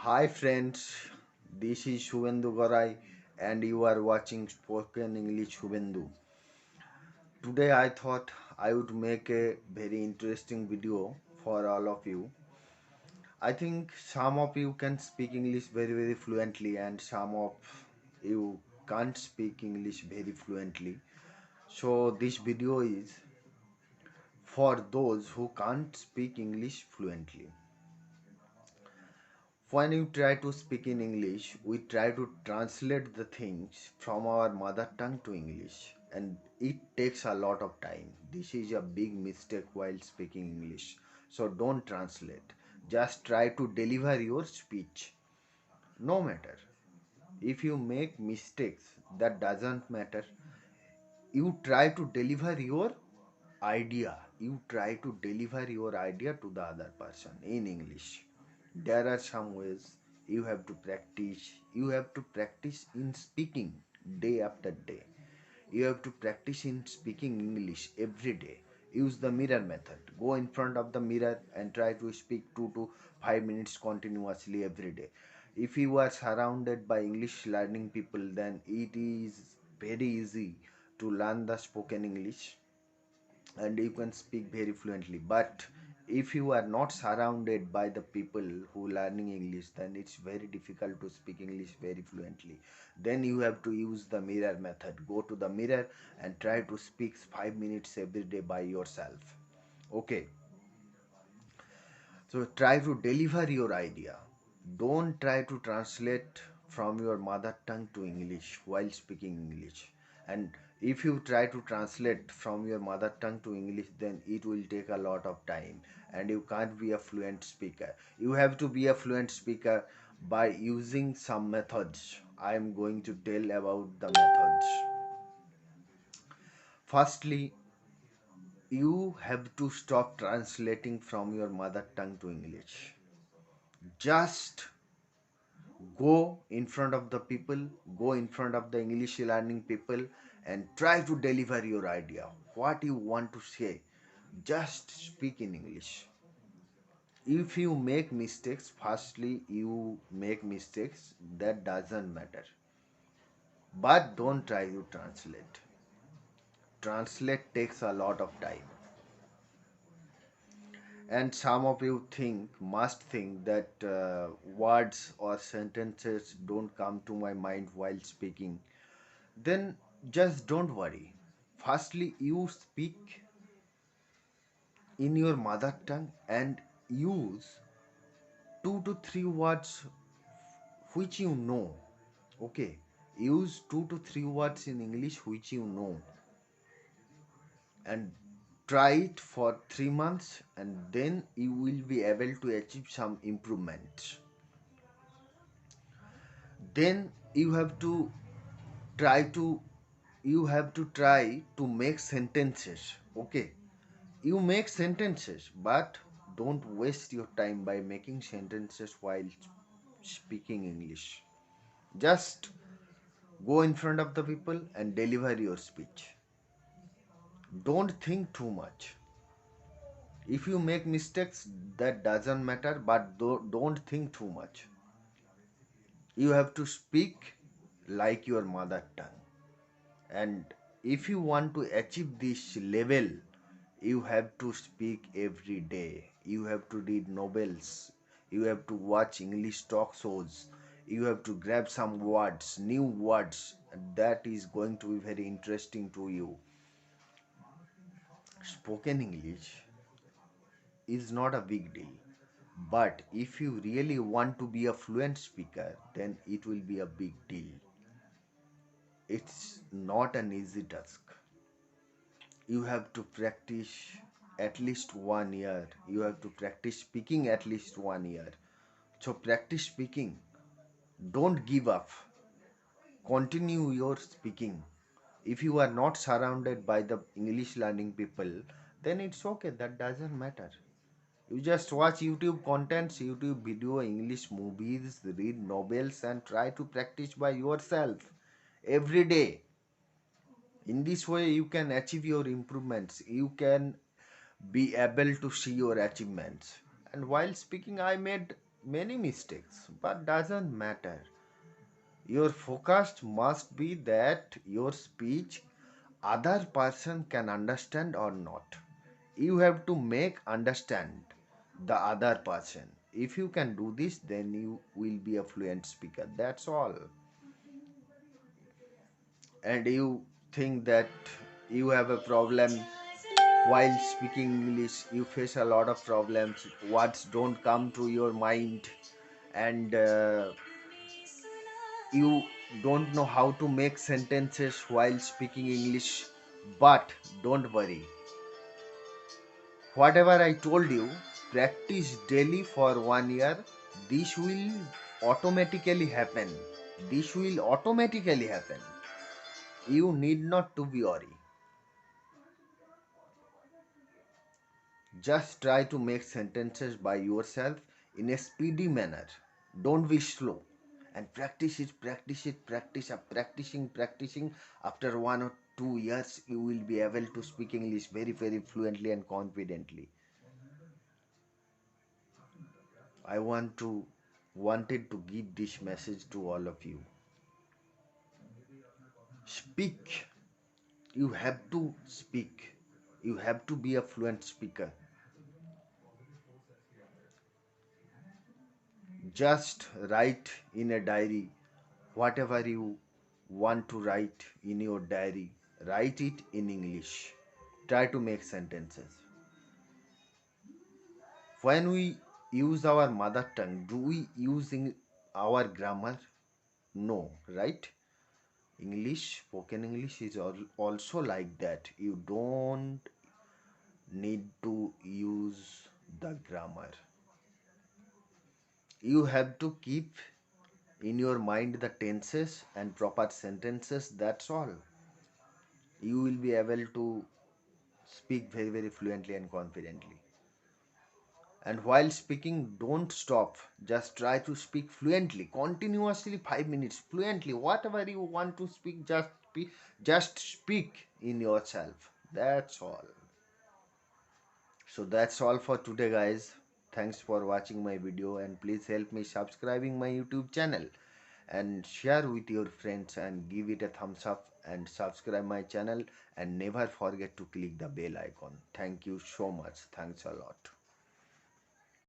Hi friends, this is Shubhendu Garai and you are watching Spoken English Shubhendu. Today I thought I would make a very interesting video for all of you. I think some of you can speak English very fluently and some of you can't speak English very fluently. So this video is for those who can't speak English fluently. When you try to speak in English, we try to translate the things from our mother tongue to English, and it takes a lot of time. This is a big mistake while speaking English. So don't translate. Just try to deliver your speech. No matter. If you make mistakes, that doesn't matter. You try to deliver your idea. You try to deliver your idea to the other person in English. There are some ways you have to practice. You have to practice in speaking day after day. You have to practice in speaking English every day. Use the mirror method. Go in front of the mirror and try to speak 2 to 5 minutes continuously every day. If you are surrounded by English learning people, then it is very easy to learn the spoken English and you can speak very fluently. But if you are not surrounded by the people who learning English, then it's very difficult to speak English very fluently. Then you have to use the mirror method. Go to the mirror and try to speak 5 minutes every day by yourself. Okay, so try to deliver your idea. Don't try to translate from your mother tongue to English while speaking English. And if you try to translate from your mother tongue to English, then it will take a lot of time and you can't be a fluent speaker. You have to be a fluent speaker by using some methods. I am going to tell about the methods. Firstly, you have to stop translating from your mother tongue to English. Just go in front of the people, go in front of the English learning people and try to deliver your idea, what you want to say. Just speak in English. If you make mistakes, firstly you make mistakes, that doesn't matter, but don't try to translate takes a lot of time. And some of you must think that words or sentences don't come to my mind while speaking. Then just don't worry. Firstly, you speak in your mother tongue and use 2 to 3 words which you know. Okay, use 2 to 3 words in English which you know and try it for 3 months, and then you will be able to achieve some improvements. Then try to you have to try to make sentences. Okay, you make sentences, but don't waste your time by making sentences while speaking English. Just go in front of the people and deliver your speech. Don't think too much. If you make mistakes, that doesn't matter, but don't think too much. You have to speak like your mother tongue. And if you want to achieve this level, you have to speak every day. You have to read novels. You have to watch English talk shows. You have to grab some words, new words. That is going to be very interesting to you. Spoken English is not a big deal. But if you really want to be a fluent speaker, then it will be a big deal. It's not an easy task. You have to practice at least 1 year. You have to practice speaking at least 1 year. So practice speaking. Don't give up. Continue your speaking. If you are not surrounded by the English learning people, then it's okay. That doesn't matter. You just watch YouTube contents, YouTube video, English movies, read novels, and try to practice by yourself every day. In this way, you can achieve your improvements. You can be able to see your achievements. And while speaking, I made many mistakes, but doesn't matter. Your focus must be that your speech other person can understand or not. You have to make understand the other person. If you can do this, then you will be a fluent speaker. That's all. And you think that you have a problem while speaking English, you face a lot of problems. Words don't come to your mind, and you don't know how to make sentences while speaking English. But don't worry, whatever I told you, practice daily for 1 year. This will automatically happen. This will automatically happen. You need not to be worried. Just try to make sentences by yourself in a speedy manner. Don't be slow. And practice it, practice it, practice up, practicing. After 1 or 2 years, you will be able to speak English very, very fluently and confidently. I wanted to give this message to all of you. Speak. You have to speak. You have to be a fluent speaker. Just write in a diary whatever you want to write in your diary. Write it in English. Try to make sentences. When we use our mother tongue, do we use our grammar? No, right? Spoken English is also like that. You don't need to use the grammar. You have to keep in your mind the tenses and proper sentences. That's all. You will be able to speak very, very fluently and confidently. And while speaking, don't stop. Just try to speak fluently, continuously 5 minutes, fluently. Whatever you want to speak, just speak in yourself. That's all. So that's all for today, guys. Thanks for watching my video, and please help me subscribing my YouTube channel and share with your friends and give it a thumbs up and subscribe my channel, and never forget to click the bell icon. Thank you so much. Thanks a lot.